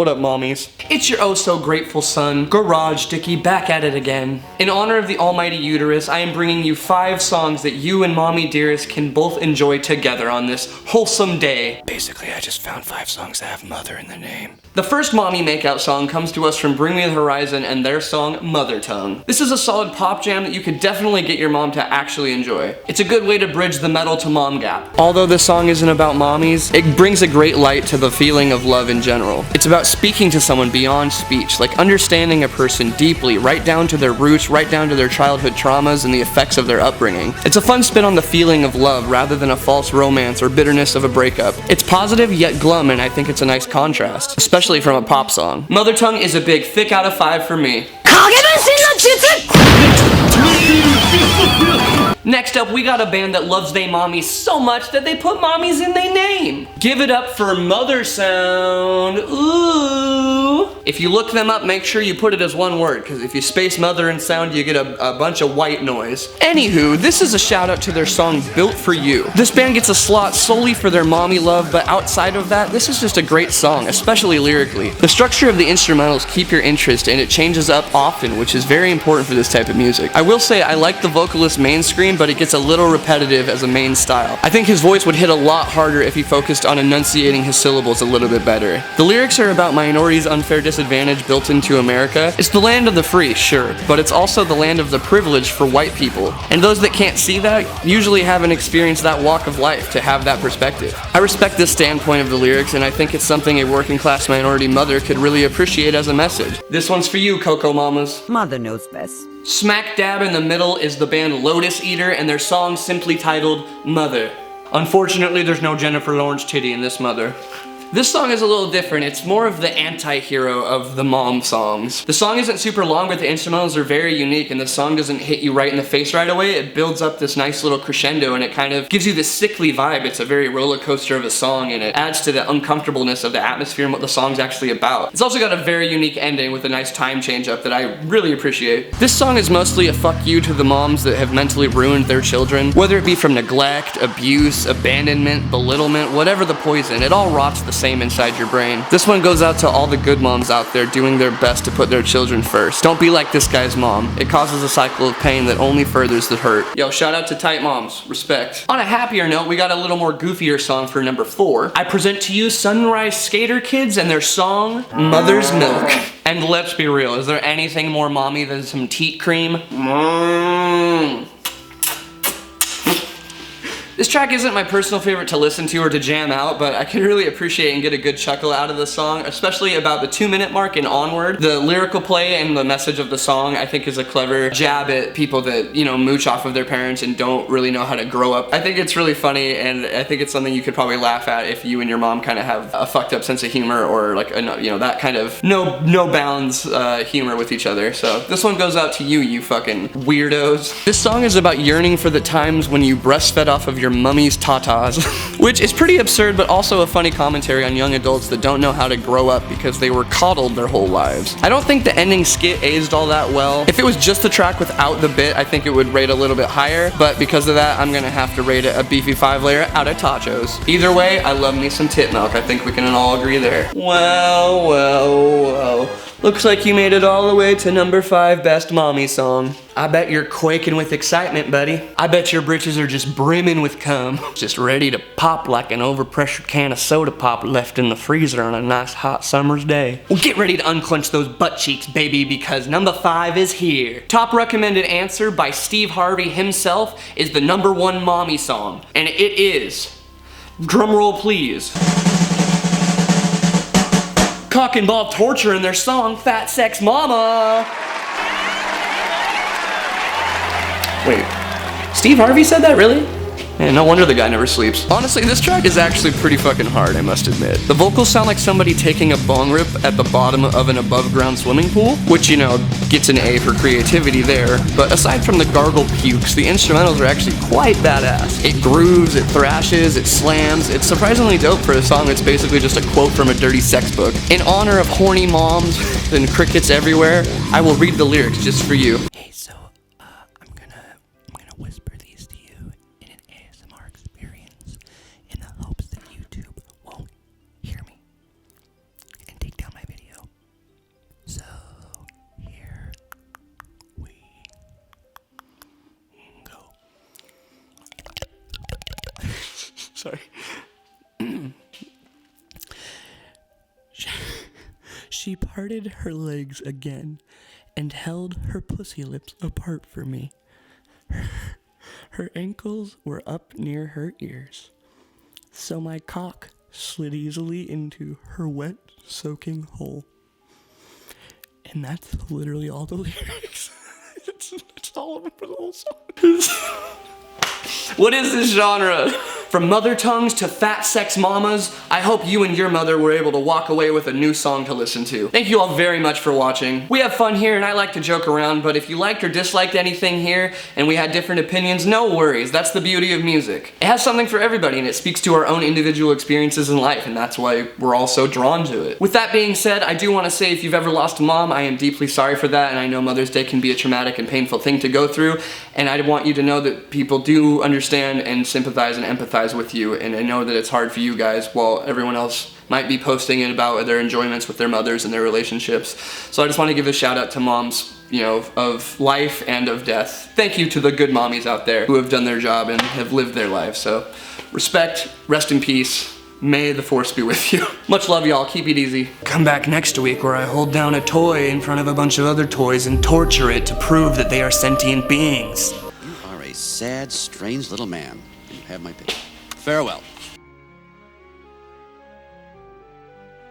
What up, mommies? It's your oh so grateful son, Garage Dicky, back at it again. In honor of the almighty uterus, I am bringing you 5 songs that you and mommy dearest can both enjoy together on this wholesome day. Basically, I just found 5 songs that have mother in the name. The first mommy makeout song comes to us from Bring Me the Horizon and their song, Mother Tongue. This is a solid pop jam that you could definitely get your mom to actually enjoy. It's a good way to bridge the metal to mom gap. Although this song isn't about mommies, it brings a great light to the feeling of love in general. It's about speaking to someone beyond speech, like understanding a person deeply, right down to their roots, right down to their childhood traumas and the effects of their upbringing. It's a fun spin on the feeling of love rather than a false romance or bitterness of a breakup. It's positive yet glum, and I think it's a nice contrast, especially from a pop song. Mother Tongue is a big thick out of 5 for me. Next up, we got a band that loves they mommies so much that they put mommies in their name. Give it up for Mothersound. Ooh. If you look them up, make sure you put it as one word, because if you space mother and sound, you get a bunch of white noise. Anywho, this is a shout out to their song Built For You. This band gets a slot solely for their mommy love, but outside of that, this is just a great song, especially lyrically. The structure of the instrumentals keep your interest, and it changes up often, which is very important for this type of music. I will say I like the vocalist's main scream, but it gets a little repetitive as a main style. I think his voice would hit a lot harder if he focused on enunciating his syllables a little bit better. The lyrics are about minorities' unfair disadvantage built into America. It's the land of the free, sure, but it's also the land of the privileged for white people. And those that can't see that usually haven't experienced that walk of life to have that perspective. I respect this standpoint of the lyrics, and I think it's something a working class minority mother could really appreciate as a message. This one's for you, Coco Mamas. Mother knows best. Smack dab in the middle is the band Lotus Eater and their song simply titled Mother. Unfortunately, there's no Jennifer Lawrence titty in this Mother. This song is a little different. It's more of the anti-hero of the mom songs. The song isn't super long, but the instrumentals are very unique, and the song doesn't hit you right in the face right away. It builds up this nice little crescendo, and it kind of gives you this sickly vibe. It's a very roller coaster of a song, and it adds to the uncomfortableness of the atmosphere and what the song's actually about. It's also got a very unique ending with a nice time change up that I really appreciate. This song is mostly a fuck you to the moms that have mentally ruined their children, whether it be from neglect, abuse, abandonment, belittlement, whatever the poison, it all rots the same inside your brain. This one goes out to all the good moms out there doing their best to put their children first. Don't be like this guy's mom. It causes a cycle of pain that only furthers the hurt. Yo, shout out to tight moms. Respect. On a happier note, we got a little more goofier song for number 4. I present to you Sunrise Skater Kids and their song, Mother's Milk. And let's be real, is there anything more mommy than some teat cream? This track isn't my personal favorite to listen to or to jam out, but I can really appreciate and get a good chuckle out of the song, especially about the 2-minute mark and onward. The lyrical play and the message of the song, I think, is a clever jab at people that, you know, mooch off of their parents and don't really know how to grow up. I think it's really funny, and I think it's something you could probably laugh at if you and your mom kind of have a fucked up sense of humor, or like, you know, that kind of no bounds humor with each other. So this one goes out to you, you fucking weirdos. This song is about yearning for the times when you breastfed off of your mummy's tatas, which is pretty absurd, but also a funny commentary on young adults that don't know how to grow up because they were coddled their whole lives. I don't think the ending skit aged all that well. If it was just the track without the bit, I think it would rate a little bit higher, but because of that, I'm gonna have to rate it a beefy 5-layer out of tachos. Either way, I love me some tit milk. I think we can all agree there. Well. Looks like you made it all the way to number 5 best mommy song. I bet you're quaking with excitement, buddy. I bet your britches are just brimming with cum. Just ready to pop like an overpressured can of soda pop left in the freezer on a nice hot summer's day. Well, get ready to unclench those butt cheeks, baby, because number 5 is here. Top recommended answer by Steve Harvey himself is the number 1 mommy song. And it is, drumroll please, Cock and Ball Torture in their song Fat Sex Mama. Wait, Steve Harvey said that, really? Man, no wonder the guy never sleeps. Honestly, this track is actually pretty fucking hard, I must admit. The vocals sound like somebody taking a bong rip at the bottom of an above-ground swimming pool, which, you know, gets an A for creativity there. But aside from the gargle pukes, the instrumentals are actually quite badass. It grooves, it thrashes, it slams. It's surprisingly dope for a song that's basically just a quote from a dirty sex book. In honor of horny moms and crickets everywhere, I will read the lyrics just for you. Hey, so, I'm gonna whisper these to you in an ASMR experience in the hopes that YouTube won't hear me and take down my video. Sorry. She parted her legs again and held her pussy lips apart for me. Her ankles were up near her ears, so my cock slid easily into her wet, soaking hole. And that's literally all the lyrics. It's all of them for the whole song. What is this genre? From mother tongues to fat sex mamas, I hope you and your mother were able to walk away with a new song to listen to. Thank you all very much for watching. We have fun here and I like to joke around, but if you liked or disliked anything here and we had different opinions, no worries. That's the beauty of music. It has something for everybody and it speaks to our own individual experiences in life, and that's why we're all so drawn to it. With that being said, I do want to say if you've ever lost a mom, I am deeply sorry for that, and I know Mother's Day can be a traumatic and painful thing to go through, and I want you to know that people do understand and sympathize and empathize with you, and I know that it's hard for you guys while everyone else might be posting it about their enjoyments with their mothers and their relationships. So I just want to give a shout out to moms, you know, of life and of death. Thank you to the good mommies out there who have done their job and have lived their life. So respect, rest in peace, may the force be with you. Much love, y'all, keep it easy. Come back next week where I hold down a toy in front of a bunch of other toys and torture it to prove that they are sentient beings. You are a sad, strange little man. You have my pity. Farewell.